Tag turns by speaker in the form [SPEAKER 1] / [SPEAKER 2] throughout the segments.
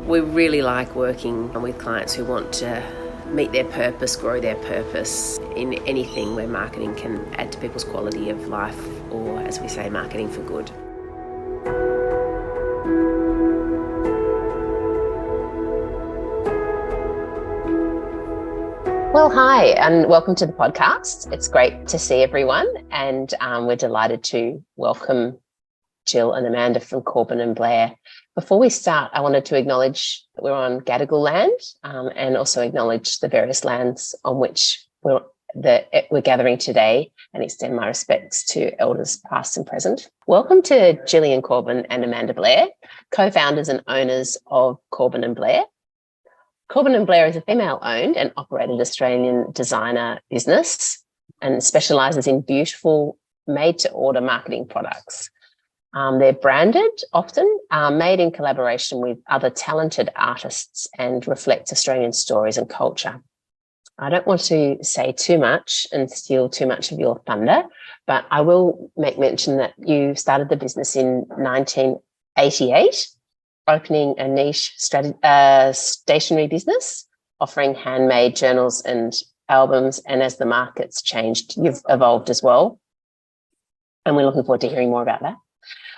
[SPEAKER 1] We really like working with clients who want to meet their purpose, grow their purpose in anything where marketing can add to people's quality of life, or as we say, marketing for good. Well, hi, and welcome to the podcast. It's great to see everyone, and we're delighted to welcome Jill and Amanda from Corban Blair. Before we start, I wanted to acknowledge that we're on Gadigal land and also acknowledge the various lands on which we're gathering today, and extend my respects to elders past and present. Welcome to Gillian Corban and Amanda Blair, co-founders and owners of Corban Blair. Corban Blair is a female-owned and operated Australian designer business and specialises in beautiful made-to-order marketing products. They're branded, often made in collaboration with other talented artists, and reflect Australian stories and culture. I don't want to say too much and steal too much of your thunder, but I will make mention that you started the business in 1988, opening a niche stationery business, offering handmade journals and albums. And as the market's changed, you've evolved as well. And we're looking forward to hearing more about that.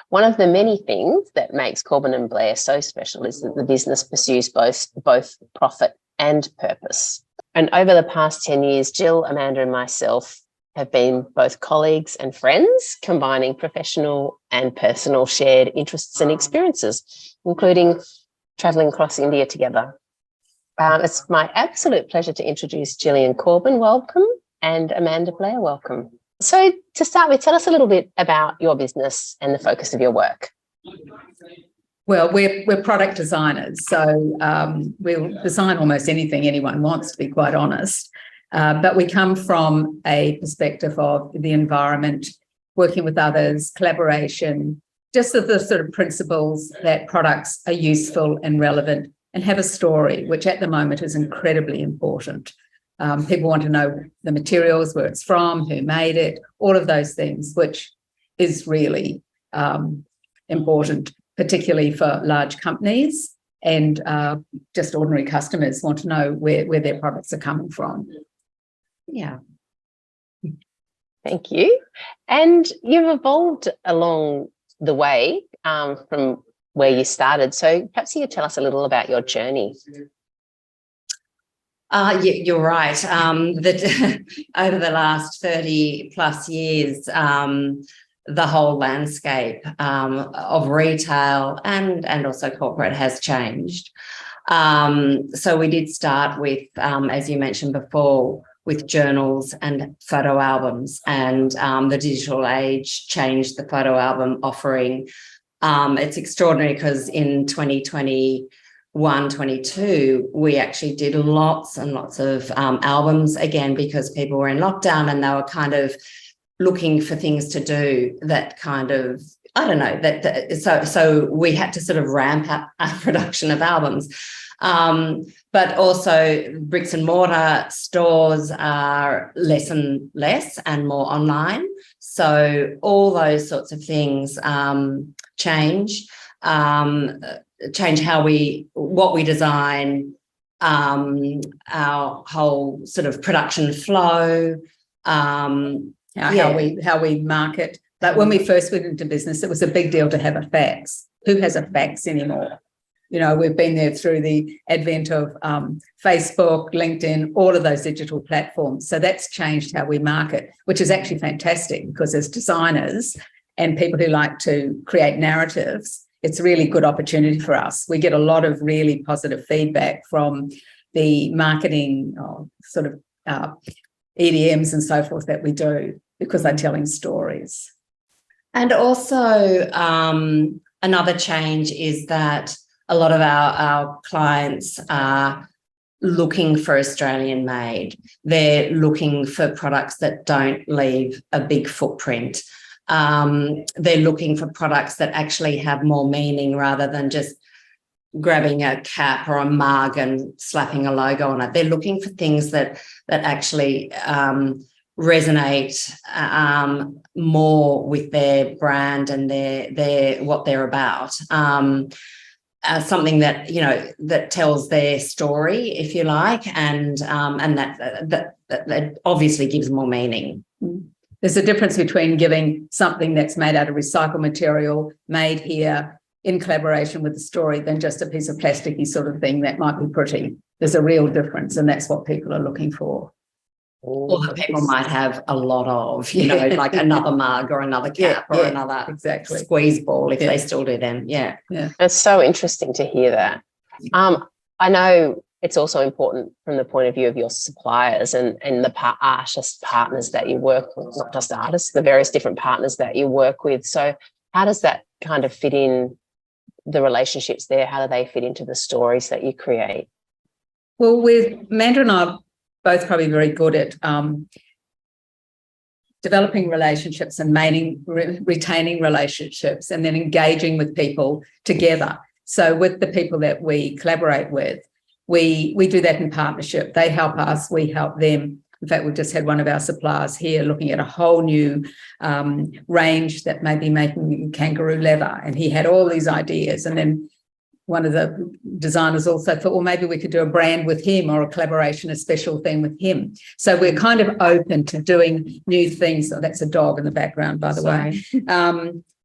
[SPEAKER 1] One of the many things that makes Corban Blair so special is that the business pursues both profit and purpose. And over the past 10 years, Jill, Amanda and myself have been both colleagues and friends, combining professional and personal shared interests and experiences, including travelling across India together. It's my absolute pleasure to introduce Gillian Corban, welcome, and Amanda Blair, welcome. So to start with, tell us a little bit about your business and the focus of your work.
[SPEAKER 2] Well, we're product designers, so we'll design almost anything anyone wants, to be quite honest. But we come from a perspective of the environment, working with others, collaboration, just the sort of principles that products are useful and relevant and have a story, which at the moment is incredibly important. People want to know the materials, where it's from, who made it, all of those things, which is really important, particularly for large companies, and just ordinary customers want to know where their products are coming from. Yeah.
[SPEAKER 1] Thank you. And you've evolved along the way from where you started. So perhaps you could tell us a little about your journey.
[SPEAKER 3] Yeah, you're right. That over the last 30 plus years, the whole landscape of retail and also corporate has changed. So we did start with, as you mentioned before, with journals and photo albums, and the digital age changed the photo album offering. It's extraordinary because in 2021-22, we actually did lots and lots of albums, again, because people were in lockdown and they were kind of looking for things to do that kind of, I don't know, so we had to sort of ramp up our production of albums. But also bricks and mortar stores are less and less and more online. So all those sorts of things change what we design, our whole sort of production flow,
[SPEAKER 2] how we market. Like when we first went into business, it was a big deal to have a fax. Who has a fax anymore? You know, we've been there through the advent of Facebook, LinkedIn, all of those digital platforms. So that's changed how we market, which is actually fantastic, because as designers and people who like to create narratives, it's a really good opportunity for us. We get a lot of really positive feedback from the marketing sort of EDMs and so forth that we do, because they're telling stories.
[SPEAKER 3] And also another change is that a lot of our clients are looking for Australian made. They're looking for products that don't leave a big footprint. They're looking for products that actually have more meaning rather than just grabbing a cap or a mug and slapping a logo on it. They're looking for things that actually resonate more with their brand and their what they're about. something that, you know, that tells their story, if you like, and that obviously gives more meaning.
[SPEAKER 2] There's a difference between giving something that's made out of recycled material, made here in collaboration with the story, than just a piece of plasticky sort of thing that might be pretty. There's a real difference, and that's what people are looking for.
[SPEAKER 3] Or that people might have a lot of, you know, like another mug or another cap or another squeeze ball if they still do them. Yeah.
[SPEAKER 1] It's so interesting to hear that. I know it's also important from the point of view of your suppliers and the artist partners that you work with, not just artists, the various different partners that you work with. So how does that kind of fit in, the relationships there? How do they fit into the stories that you create?
[SPEAKER 2] Well, with Amanda and I both probably very good at developing relationships and retaining relationships, and then engaging with people together. So with the people that we collaborate with, we do that in partnership. They help us, we help them. In fact, we've just had one of our suppliers here looking at a whole new range that may be making kangaroo leather, and he had all these ideas. And then one of the designers also thought, well, maybe we could do a brand with him or a collaboration, a special thing with him. So we're kind of open to doing new things. Oh, that's a dog in the background, by the way.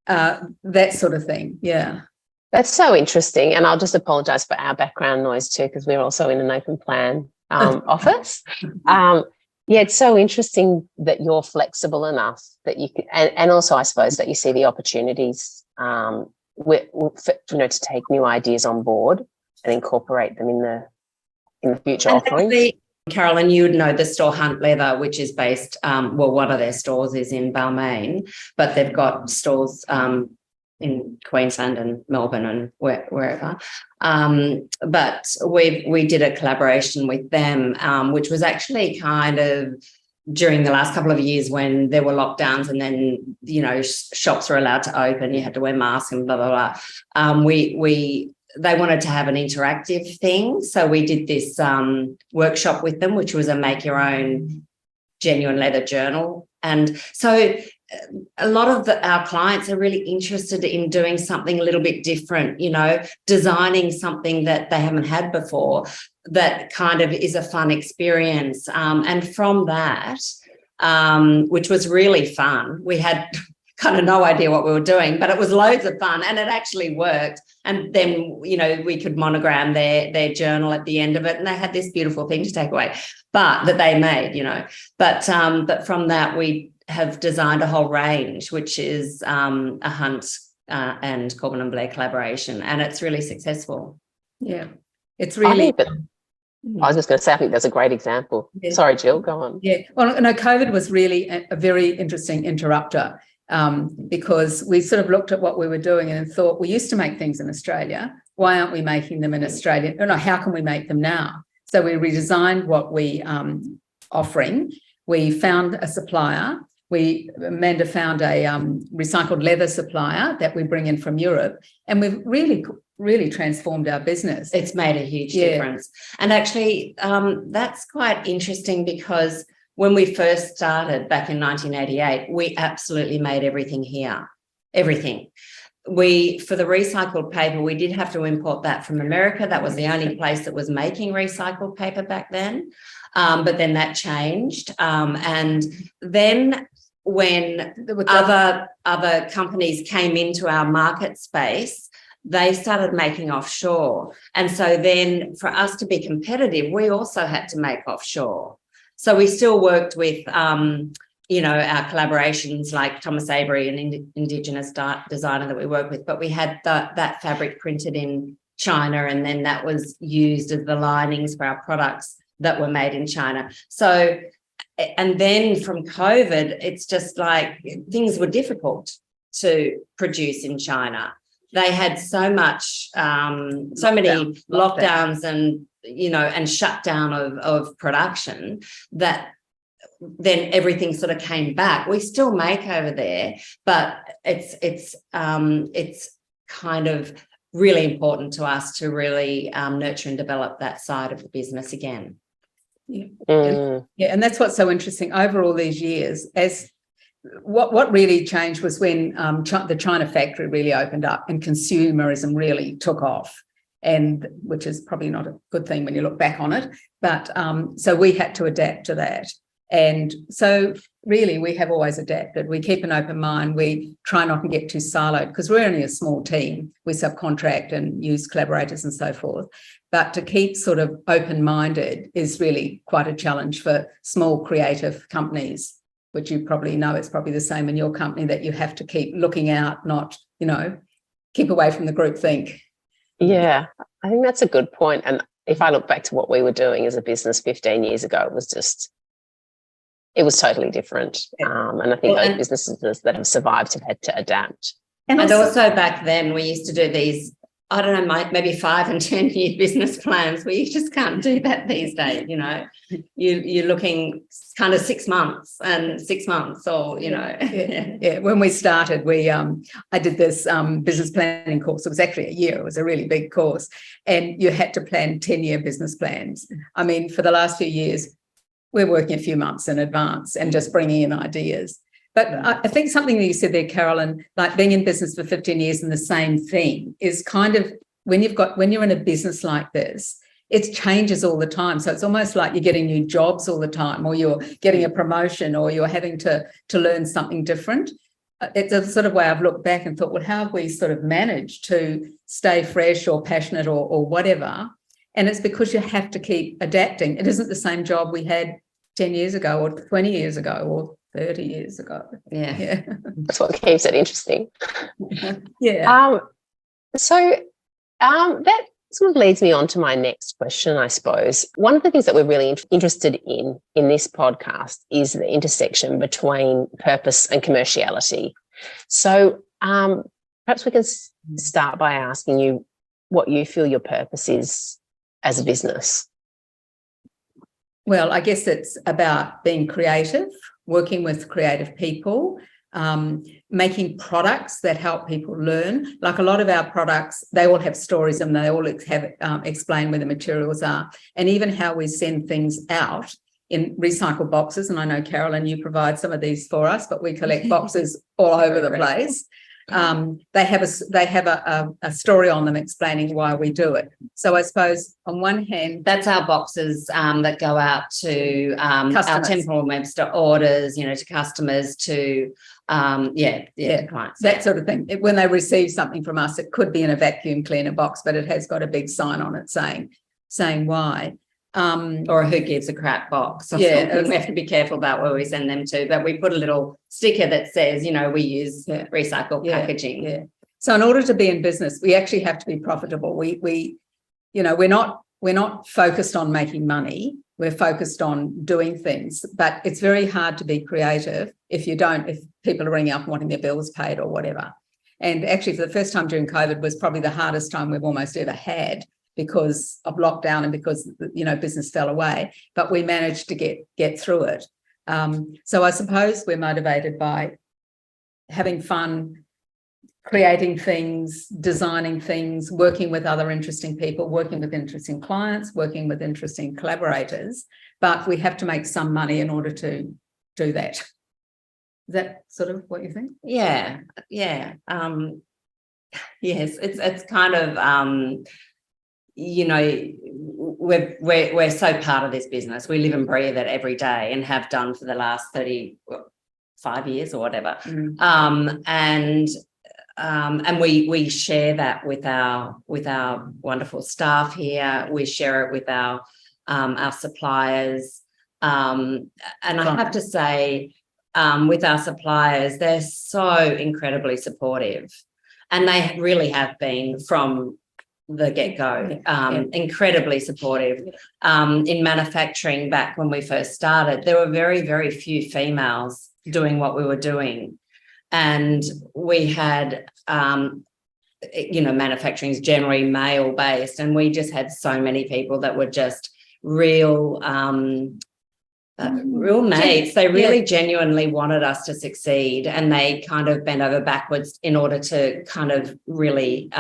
[SPEAKER 2] That sort of thing, yeah.
[SPEAKER 1] That's so interesting. And I'll just apologise for our background noise too, because we're also in an open plan office. Yeah, it's so interesting that you're flexible enough that you can, and also I suppose that you see the opportunities to take new ideas on board and incorporate them in the future offerings.
[SPEAKER 3] Carolyn, you would know the store Hunt Leather, which is based, one of their stores is in Balmain, but they've got stores in Queensland and Melbourne and wherever. But we did a collaboration with them, which was actually kind of during the last couple of years when there were lockdowns, and then, you know, shops were allowed to open, you had to wear masks and blah, blah, blah. They wanted to have an interactive thing. So we did this workshop with them, which was a make your own genuine leather journal. And so a lot of our clients are really interested in doing something a little bit different, you know, designing something that they haven't had before that kind of is a fun experience. And from that, which was really fun, we had kind of no idea what we were doing, but it was loads of fun and it actually worked. And then, you know, we could monogram their journal at the end of it, and they had this beautiful thing to take away, but that they made, you know. But from that, we have designed a whole range, which is a Hunt and Corban and Blair collaboration, and it's really successful.
[SPEAKER 2] Yeah, it's really.
[SPEAKER 1] I was just going to say, I think that's a great example. Yeah. Sorry, Jill, go on.
[SPEAKER 2] Yeah, well, no, COVID was really a very interesting interrupter, because we sort of looked at what we were doing and thought, we used to make things in Australia. Why aren't we making them in Australia? No, how can we make them now? So we redesigned what we offering. We found a supplier. Amanda found a recycled leather supplier that we bring in from Europe, and we've really transformed our business.
[SPEAKER 3] It's made a huge difference. And actually, that's quite interesting, because when we first started back in 1988, we absolutely made everything here, everything. For the recycled paper, we did have to import that from America. That was the only place that was making recycled paper back then. But then that changed. And then when other companies came into our market space, they started making offshore. And so then for us to be competitive, we also had to make offshore. So we still worked with, you know, our collaborations like Thomas Avery, an Indigenous designer that we work with, but we had that fabric printed in China, and then that was used as the linings for our products that were made in China. So, and then from COVID, it's just like things were difficult to produce in China. They had so many lockdowns and, you know, and shutdown of production, that then everything sort of came back. We still make over there, but it's kind of really important to us to really nurture and develop that side of the business again.
[SPEAKER 2] Yeah, and that's what's so interesting over all these years. As what really changed was when the China factory really opened up and consumerism really took off. and which is probably not a good thing when you look back on it. But so we had to adapt to that. And so really we have always adapted. We keep an open mind. We try not to get too siloed because we're only a small team. We subcontract and use collaborators and so forth. But to keep sort of open-minded is really quite a challenge for small creative companies, which you probably know it's probably the same in your company, that you have to keep looking out, not, keep away from the groupthink.
[SPEAKER 1] Yeah, I think that's a good point. And if I look back to what we were doing as a business 15 years ago, it was totally different. And I think those businesses that have survived have had to adapt.
[SPEAKER 3] And also back then we used to do these, I don't know, maybe 5 and 10 year business plans. We just can't do that these days. You're looking kind of 6 months and 6 months, or
[SPEAKER 2] Yeah. When we started, I did this business planning course. It was actually a year. It was a really big course, and you had to plan 10-year business plans. I mean, for the last few years, we're working a few months in advance and just bringing in ideas. But I think something that you said there, Carolyn, like being in business for 15 years and the same thing is kind of when you're in a business like this, it changes all the time. So it's almost like you're getting new jobs all the time, or you're getting a promotion, or you're having to learn something different. It's a sort of way I've looked back and thought, well, how have we sort of managed to stay fresh or passionate or whatever? And it's because you have to keep adapting. It isn't the same job we had 10 years ago or 20 years ago or 30 years ago.
[SPEAKER 3] Yeah.
[SPEAKER 1] That's what keeps it interesting.
[SPEAKER 2] Yeah.
[SPEAKER 1] So that sort of leads me on to my next question, I suppose. One of the things that we're really interested in this podcast is the intersection between purpose and commerciality. So perhaps we can start by asking you what you feel your purpose is as a business.
[SPEAKER 2] Well, I guess it's about being creative, working with creative people, making products that help people learn. Like a lot of our products, they all have stories and they all have explain where the materials are, and even how we send things out in recycled boxes. And I know, Carolyn, you provide some of these for us, but we collect boxes all over the place. They have a story on them explaining why we do it. So I suppose on one hand,
[SPEAKER 3] that's our boxes that go out to our Temple & Webster orders, to customers, to clients,
[SPEAKER 2] that sort of thing. When they receive something from us, it could be in a vacuum cleaner box, but it has got a big sign on it saying why.
[SPEAKER 3] Or a who gives a crap box. We have to be careful about where we send them to, but we put a little sticker that says, we use recycled packaging.
[SPEAKER 2] Yeah. So in order to be in business, we actually have to be profitable. We're not focused on making money. We're focused on doing things, but it's very hard to be creative if people are ringing up and wanting their bills paid or whatever. And actually, for the first time during COVID was probably the hardest time we've almost ever had, because of lockdown and because business fell away, but we managed to get through it. So I suppose we're motivated by having fun, creating things, designing things, working with other interesting people, working with interesting clients, working with interesting collaborators, but we have to make some money in order to do that. Is that sort of what you think?
[SPEAKER 3] Yeah. Yes, it's kind of we're so part of this business. We live and breathe it every day and have done for the last 35 years or whatever. And we share that with our wonderful staff here. We share it with our suppliers. And I have to say, with our suppliers, they're so incredibly supportive, and they really have been from the get-go, incredibly supportive. In manufacturing, back when we first started, there were very, very few females doing what we were doing. And we had, manufacturing is generally male-based, and we just had so many people that were just real mates. They really genuinely wanted us to succeed, and they kind of bent over backwards in order to kind of really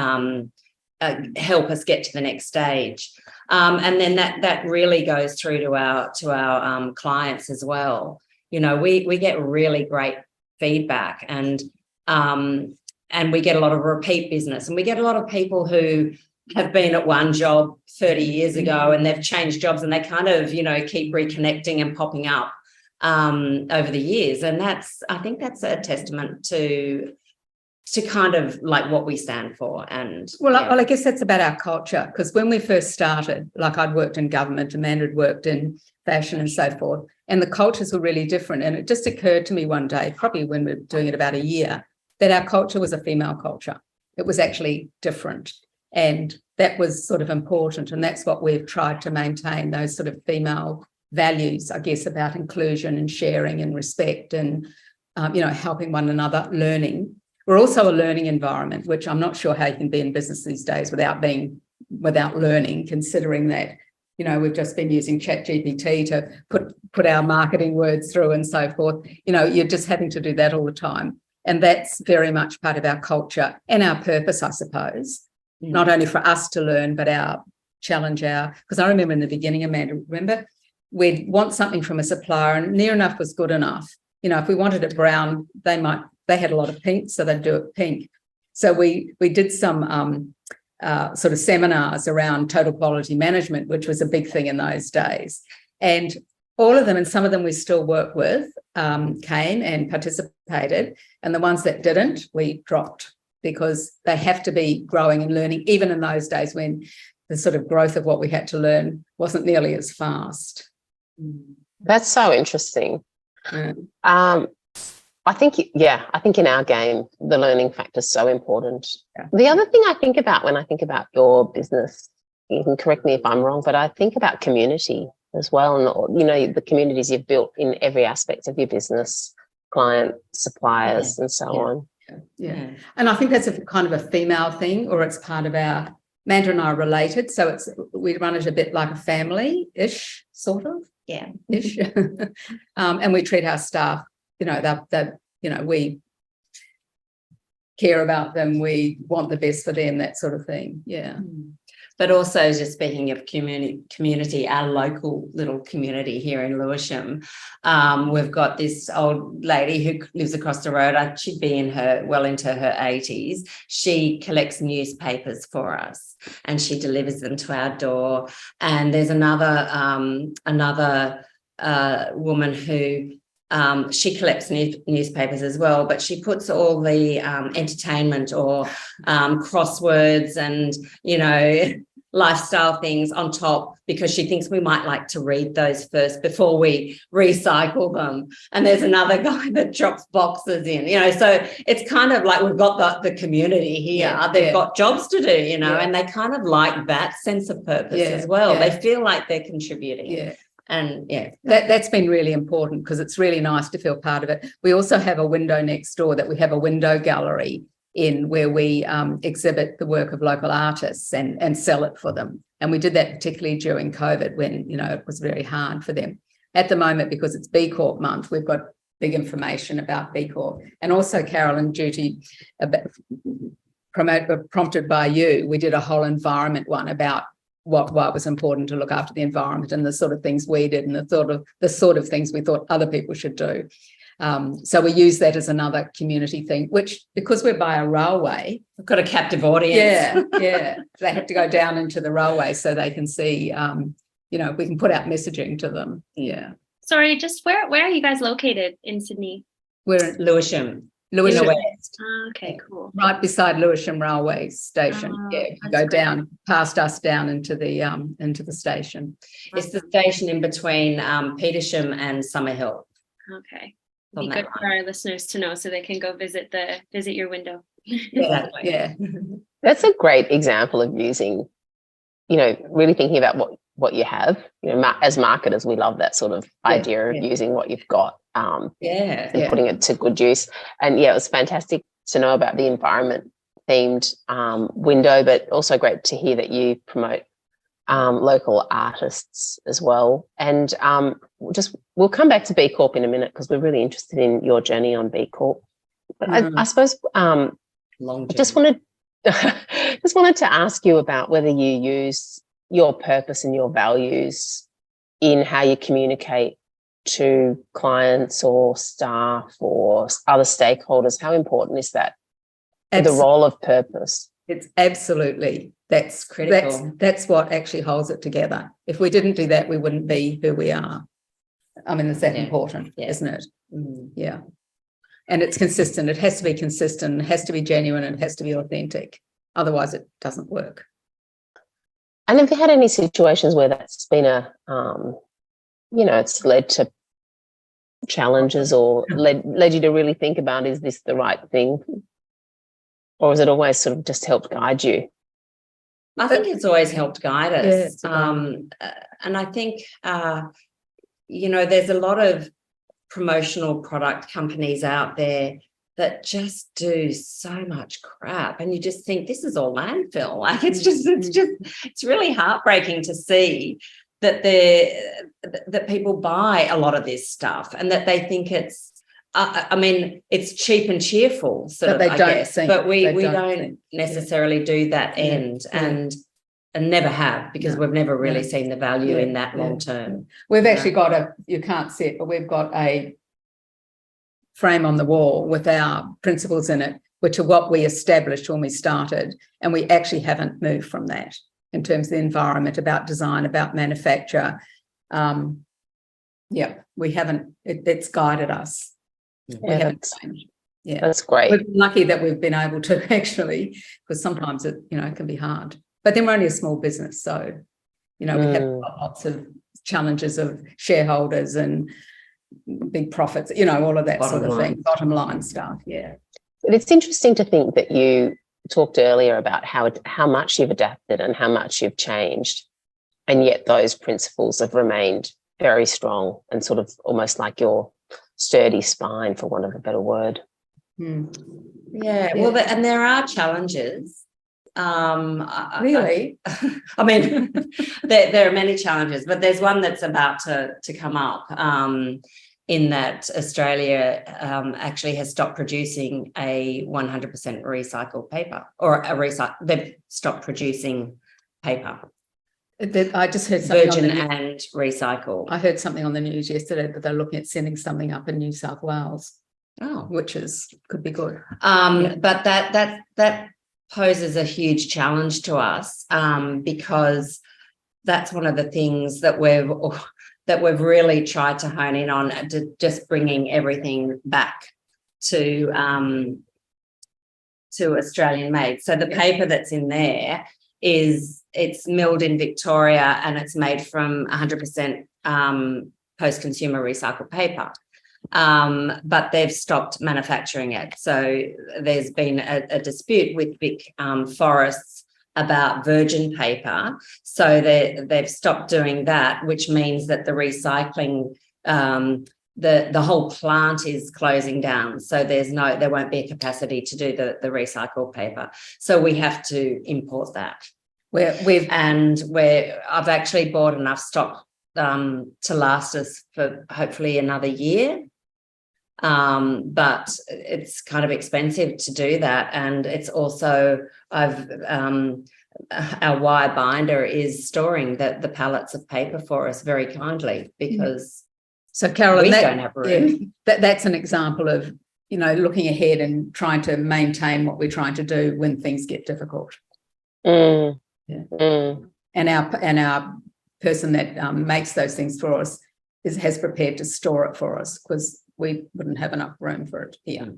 [SPEAKER 3] help us get to the next stage, and then that really goes through to our clients as well. We get really great feedback, and we get a lot of repeat business, and we get a lot of people who have been at one job 30 years ago and they've changed jobs and they kind of, keep reconnecting and popping up over the years. And I think that's a testament to kind of like what we stand for. And
[SPEAKER 2] I guess that's about our culture, because when we first started, like I'd worked in government, Amanda had worked in fashion and so forth, and the cultures were really different. And it just occurred to me one day, probably when we were doing it about a year, that our culture was a female culture. It was actually different. And that was sort of important. And that's what we've tried to maintain, those sort of female values, I guess, about inclusion and sharing and respect and, helping one another, learning. We're also a learning environment, which I'm not sure how you can be in business these days without learning, considering that, we've just been using ChatGPT to put our marketing words through and so forth. You're just having to do that all the time. And that's very much part of our culture and our purpose, I suppose, not only for us to learn, but because I remember in the beginning, Amanda, we'd want something from a supplier and near enough was good enough. If we wanted it brown, they had a lot of pink, so they'd do it pink. So we did some sort of seminars around total quality management, which was a big thing in those days. And all of them, and some of them we still work with, came and participated. And the ones that didn't, we dropped, because they have to be growing and learning, even in those days when the sort of growth of what we had to learn wasn't nearly as fast.
[SPEAKER 1] That's so interesting. I think in our game, the learning factor is so important. Yeah. The other thing I think about when I think about your business, you can correct me if I'm wrong, but I think about community as well. And, the communities you've built in every aspect of your business, client, suppliers, and so on.
[SPEAKER 2] Yeah. And I think that's a kind of a female thing, or it's part of our, Amanda and I are related. So we run it a bit like a family-ish, sort of.
[SPEAKER 3] Yeah.
[SPEAKER 2] Ish. And we treat our staff, we care about them, we want the best for them, that sort of thing. Yeah.
[SPEAKER 3] But also, just speaking of community, our local little community here in Lewisham, we've got this old lady who lives across the road. She'd be into her 80s. She collects newspapers for us and she delivers them to our door. And there's another woman who she collects newspapers as well, but she puts all the entertainment or crosswords and, lifestyle things on top, because she thinks we might like to read those first before we recycle them. And there's another guy that drops boxes in, so it's kind of like we've got the community here. They've got jobs to do, and they kind of like that sense of purpose as well. They feel like they're contributing. Yeah. And
[SPEAKER 2] that's been really important, because it's really nice to feel part of it. We also have a window next door that we have a window gallery in, where we exhibit the work of local artists and sell it for them. And we did that particularly during COVID, when, it was very hard for them. At the moment, because it's B Corp month, we've got big information about B Corp. And also, Carolyn, prompted by you, we did a whole environment one about why it was important to look after the environment and the sort of things we did and the sort of things we thought other people should do. So we use that as another community thing, which, because we're by a railway,
[SPEAKER 3] we've got a captive audience.
[SPEAKER 2] Yeah. They have to go down into the railway so they can see, we can put out messaging to them. Yeah.
[SPEAKER 4] Sorry, just where are you guys located in Sydney?
[SPEAKER 2] We're in
[SPEAKER 3] Lewisham.
[SPEAKER 2] West.
[SPEAKER 4] Okay, cool.
[SPEAKER 2] Right beside Lewisham Railway Station. You go down past us down into the station.
[SPEAKER 3] It's the station in between Petersham and Summerhill.
[SPEAKER 4] Okay. Be good for our listeners to know, so they can go visit your window.
[SPEAKER 3] Exactly.
[SPEAKER 2] Yeah.
[SPEAKER 1] That's a great example of using, really thinking about what you have. As marketers, we love that sort of idea of using what you've got and putting it to good use. And it was fantastic to know about the environment themed window, but also great to hear that you promote local artists as well. And we'll come back to B Corp in a minute, because we're really interested in your journey on B Corp. But I suppose I just wanted to ask you about whether you use your purpose and your values in how you communicate to clients or staff or other stakeholders. How important is that, the role of purpose?
[SPEAKER 2] It's absolutely, that's
[SPEAKER 3] critical.
[SPEAKER 2] That's what actually holds it together. If we didn't do that, we wouldn't be who we are. I mean, it's that important, isn't it? Yeah. And it's consistent. It has to be consistent. It has to be genuine. And it has to be authentic. Otherwise, it doesn't work.
[SPEAKER 1] And have you had any situations where that's been it's led to challenges or led you to really think about, is this the right thing? Or has it always sort of just helped guide you?
[SPEAKER 3] I think it's always helped guide us.
[SPEAKER 2] Yeah,
[SPEAKER 3] and I think, there's a lot of promotional product companies out there that just do so much crap. And you just think this is all landfill. Like it's really heartbreaking to see that that people buy a lot of this stuff and that they think it's, it's cheap and cheerful, sort of, I guess. But we don't necessarily do that end and never have, because we've never really seen the value in that long term.
[SPEAKER 2] We've actually got you can't see it, but we've got a frame on the wall with our principles in it, which are what we established when we started. And we actually haven't moved from that in terms of the environment, about design, about manufacture. We haven't, it's guided us. We haven't changed. Yeah,
[SPEAKER 1] that's great.
[SPEAKER 2] We're lucky that we've been able to actually, because sometimes it can be hard. But then we're only a small business, so we have lots of challenges of shareholders and big profits, all of that sort of thing, bottom line stuff. Yeah,
[SPEAKER 1] but it's interesting to think that you talked earlier about how much you've adapted and how much you've changed, and yet those principles have remained very strong and sort of almost like your sturdy spine, for want of a better word.
[SPEAKER 3] Yeah, well, and there are challenges.
[SPEAKER 2] Really?
[SPEAKER 3] I mean, there are many challenges, but there's one that's about to come up, in that Australia actually has stopped producing a 100% recycled paper, or they've stopped producing paper.
[SPEAKER 2] I just heard something
[SPEAKER 3] virgin and recycled.
[SPEAKER 2] I heard something on the news yesterday that they're looking at sending something up in New South Wales. Which could be good.
[SPEAKER 3] But that poses a huge challenge to us, because that's one of the things that we've really tried to hone in on, to just bringing everything back to Australian made. So the paper that's in there it's milled in Victoria and it's made from 100% post-consumer recycled paper. But they've stopped manufacturing it. So there's been a dispute with Vic Forests about virgin paper. So they've stopped doing that, which means that the recycling, the whole plant is closing down. So there won't be a capacity to do the recycled paper. So we have to import that. I've actually bought enough stock to last us for hopefully another year. But it's kind of expensive to do that. And it's also, our wire binder is storing the pallets of paper for us very kindly, because
[SPEAKER 2] so Carolyn,
[SPEAKER 3] we don't have room.
[SPEAKER 2] That's an example of, looking ahead and trying to maintain what we're trying to do when things get difficult. And our person that makes those things for us has prepared to store it for us, because we wouldn't have enough room for it here.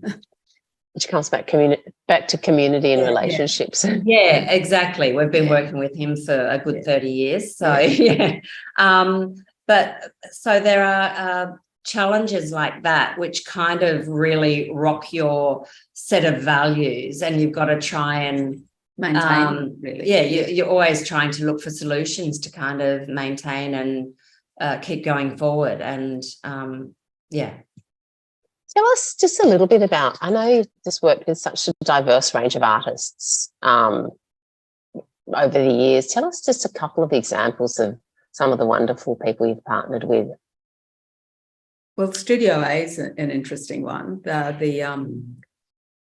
[SPEAKER 1] Which comes back to community and relationships.
[SPEAKER 3] Yeah, exactly. We've been working with him for a good 30 years. So but so there are challenges like that which kind of really rock your set of values, and you've got to try and maintain. You're always trying to look for solutions to kind of maintain and keep going forward. And
[SPEAKER 1] Tell us just a little bit about, I know you've just worked with such a diverse range of artists over the years. Tell us just a couple of examples of some of the wonderful people you've partnered with.
[SPEAKER 2] Well, Studio A is an interesting one. The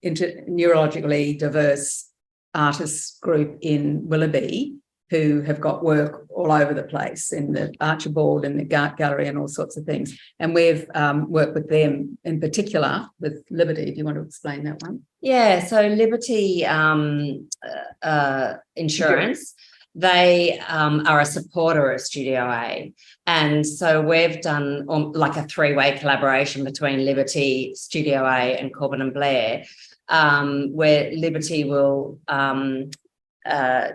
[SPEAKER 2] neurologically diverse artists group in Willoughby, who have got work all over the place in the Archibald and the Gart Gallery and all sorts of things. And we've worked with them in particular with Liberty. Do you want to explain that one?
[SPEAKER 3] Yeah, so Liberty Insurance, they are a supporter of Studio A. And so we've done like a three-way collaboration between Liberty, Studio A and Corban and Blair, where Liberty will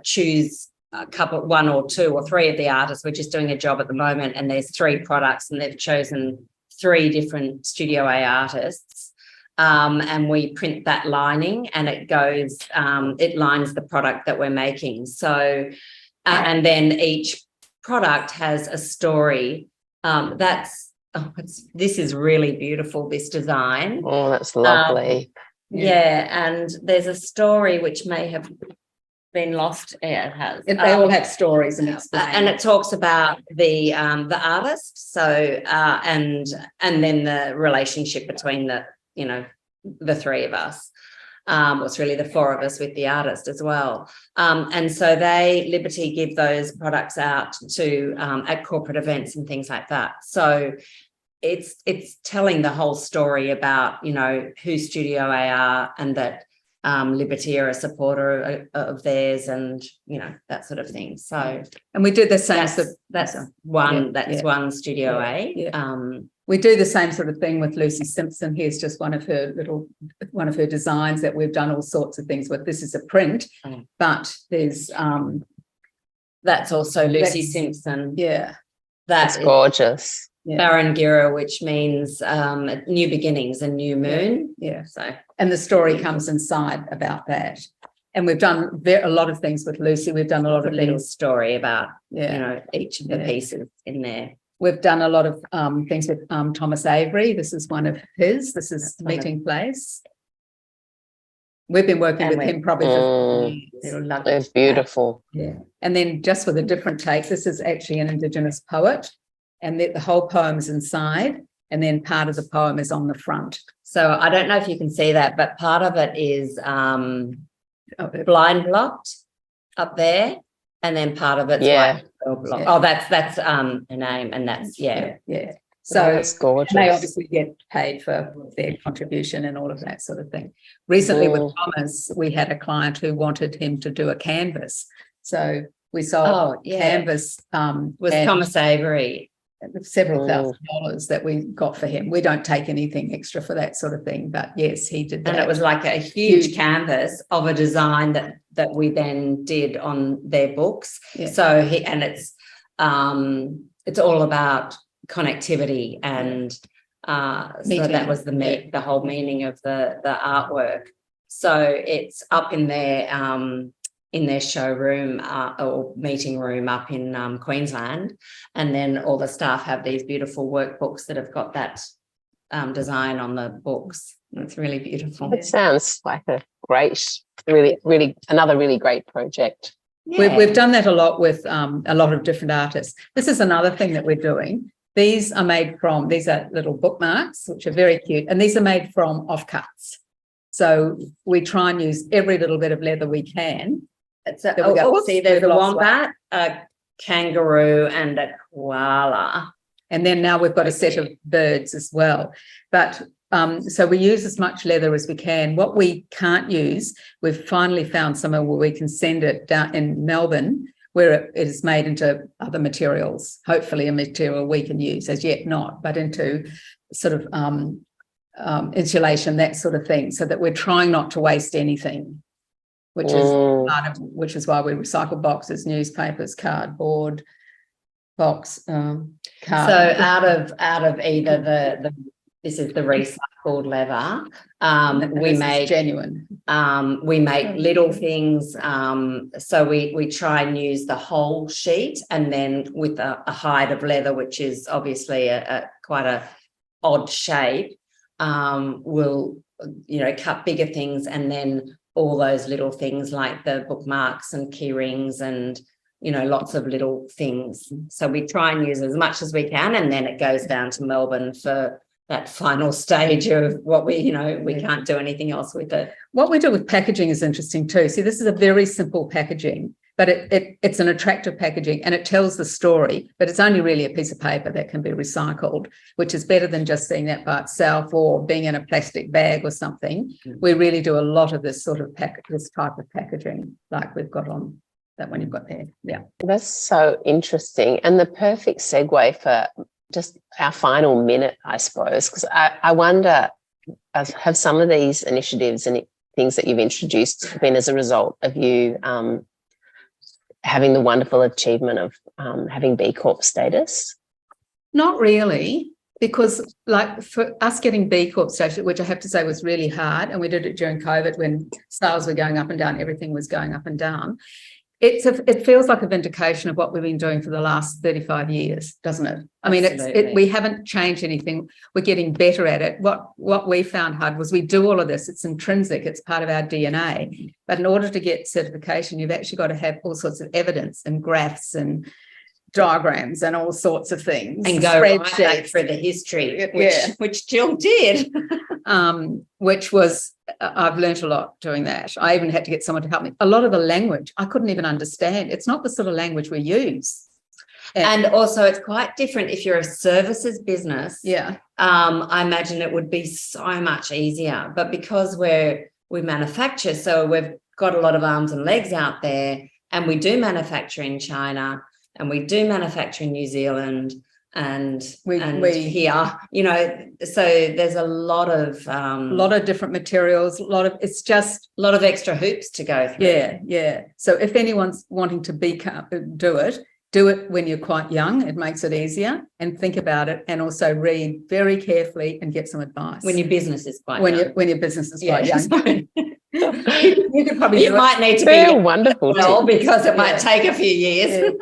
[SPEAKER 3] choose one or two or three of the artists. We're just doing a job at the moment, and there's 3 products, and they've chosen 3 different Studio A artists. And we print that lining, and it goes, it lines the product that we're making. So, and then each product has a story. This is really beautiful, this design.
[SPEAKER 1] Oh, that's lovely.
[SPEAKER 3] Yeah, and there's a story which may have been lost. Yeah, it has.
[SPEAKER 2] They all have stories and explain.
[SPEAKER 3] And it talks about the artist. So and then the relationship between the 3 of us. It's really the 4 of us with the artist as well. And so Liberty give those products out to at corporate events and things like that. So it's telling the whole story about, who Studio A are, and that Liberty are a supporter of theirs, and that sort of thing. So,
[SPEAKER 2] and we do the same.
[SPEAKER 3] That's one Studio A.
[SPEAKER 2] Yeah. We do the same sort of thing with Lucy Simpson. Here's just one of her designs that we've done all sorts of things with. This is a print, but there's
[SPEAKER 3] that's also Lucy Simpson.
[SPEAKER 2] Yeah,
[SPEAKER 1] that's gorgeous.
[SPEAKER 3] Barangira, which means new beginnings, a new moon.
[SPEAKER 2] Yeah.
[SPEAKER 3] So,
[SPEAKER 2] and the story comes inside about that. And we've done a lot of things with Lucy. We've done a lot of
[SPEAKER 3] little story about each of the pieces in there.
[SPEAKER 2] We've done a lot of things with Thomas Avery. This is one of his. This is Meeting Place. We've been working with him probably for years.
[SPEAKER 1] It's beautiful.
[SPEAKER 2] Yeah. And then just with a different take, this is actually an Indigenous poet, and the whole poem's inside, and then part of the poem is on the front.
[SPEAKER 3] So I don't know if you can see that, but part of it is blind blocked up there, and then part of it's white. Oh, that's a name, and that's
[SPEAKER 2] yeah.
[SPEAKER 1] So it's gorgeous.
[SPEAKER 2] They obviously get paid for their contribution and all of that sort of thing. Recently with Thomas, we had a client who wanted him to do a canvas, so we sold canvas.
[SPEAKER 3] Was Thomas Avery.
[SPEAKER 2] Several $1,000s that we got for him. We don't take anything extra for that sort of thing, but yes, he did that.
[SPEAKER 3] And it was like a huge canvas of a design that we then did on their books. Yeah. So it's all about connectivity, and so that was the whole meaning of the artwork. So it's up in their showroom or meeting room up in Queensland, and then all the staff have these beautiful workbooks that have got that design on the books. It's really beautiful.
[SPEAKER 1] It sounds like a great, really another really great project.
[SPEAKER 2] Yeah. We've done that a lot with a lot of different artists. This is another thing that we're doing. These are little bookmarks, which are very cute, and these are made from offcuts. So we try and use every little bit of leather we can.
[SPEAKER 3] See, there's a wombat, a kangaroo, and a koala.
[SPEAKER 2] And then now we've got a set of birds as well. But so we use as much leather as we can. What we can't use, we've finally found somewhere where we can send it down in Melbourne, where it is made into other materials, hopefully a material we can use, as yet not, but into sort of insulation, that sort of thing, so that we're trying not to waste anything. Which is why we recycle boxes, newspapers, cardboard, card.
[SPEAKER 3] So out of either this is the recycled leather. We make
[SPEAKER 2] genuine.
[SPEAKER 3] We make little things. So we try and use the whole sheet, and then with a hide of leather, which is obviously quite a odd shape. We'll cut bigger things, and then all those little things like the bookmarks and key rings and, lots of little things. So we try and use as much as we can, and then it goes down to Melbourne for that final stage of what we can't do anything else with it.
[SPEAKER 2] What we do with packaging is interesting too. See, this is a very simple packaging, but it's an attractive packaging and it tells the story, but it's only really a piece of paper that can be recycled, which is better than just seeing that by itself or being in a plastic bag or something. We really do a lot of this sort of this type of packaging, like we've got on that one you've got there. Yeah.
[SPEAKER 1] That's so interesting. And the perfect segue for just our final minute, I suppose, because I wonder, have some of these initiatives and things that you've introduced been as a result of you having the wonderful achievement of having B Corp status?
[SPEAKER 2] Not really, because like for us getting B Corp status, which I have to say was really hard, and we did it during COVID when sales were going up and down, everything was going up and down. It feels like a vindication of what we've been doing for the last 35 years, doesn't it? I mean, we haven't changed anything. We're getting better at it. What we found hard was we do all of this. It's intrinsic. It's part of our DNA. But in order to get certification, you've actually got to have all sorts of evidence and graphs and diagrams and all sorts of things.
[SPEAKER 3] And go right back through the history, which Jill did.
[SPEAKER 2] Which was, I've learned a lot doing that. I even had to get someone to help me. A lot of the language I couldn't even understand. It's not the sort of language we use.
[SPEAKER 3] And also it's quite different if you're a services business.
[SPEAKER 2] Yeah.
[SPEAKER 3] I imagine it would be so much easier. But because we manufacture, so we've got a lot of arms and legs out there, and we do manufacture in China and we do manufacture in New Zealand and we here, you know, so there's a lot of
[SPEAKER 2] different materials, it's just
[SPEAKER 3] a lot of extra hoops to go through.
[SPEAKER 2] Yeah. So if anyone's wanting to do it when you're quite young. It makes it easier, and think about it, and also read very carefully and get some advice
[SPEAKER 3] when your business is quite young.
[SPEAKER 2] When your business is quite young. You could probably
[SPEAKER 3] might need to be
[SPEAKER 1] wonderful
[SPEAKER 3] because it might take a few years.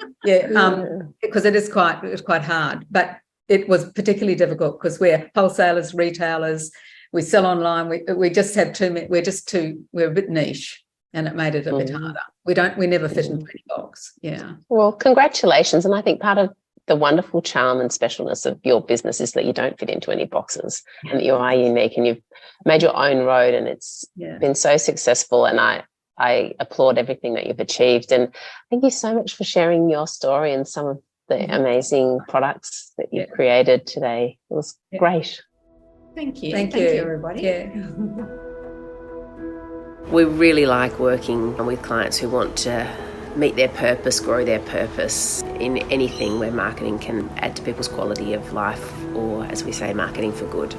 [SPEAKER 2] Because it is quite hard, but it was particularly difficult because we're wholesalers, retailers, we sell online. We just have we're a bit niche, and it made it a bit harder. We never fit into any box. Yeah.
[SPEAKER 1] Well, congratulations, and I think part of the wonderful charm and specialness of your business is that you don't fit into any boxes, and that you are unique, and you've made your own road, and it's been so successful, and I applaud everything that you've achieved. And thank you so much for sharing your story and some of the amazing products that you've created today. It was great.
[SPEAKER 3] Thank you.
[SPEAKER 2] Thank you, everybody.
[SPEAKER 3] Yeah.
[SPEAKER 1] We really like working with clients who want to meet their purpose, grow their purpose in anything where marketing can add to people's quality of life, or, as we say, marketing for good.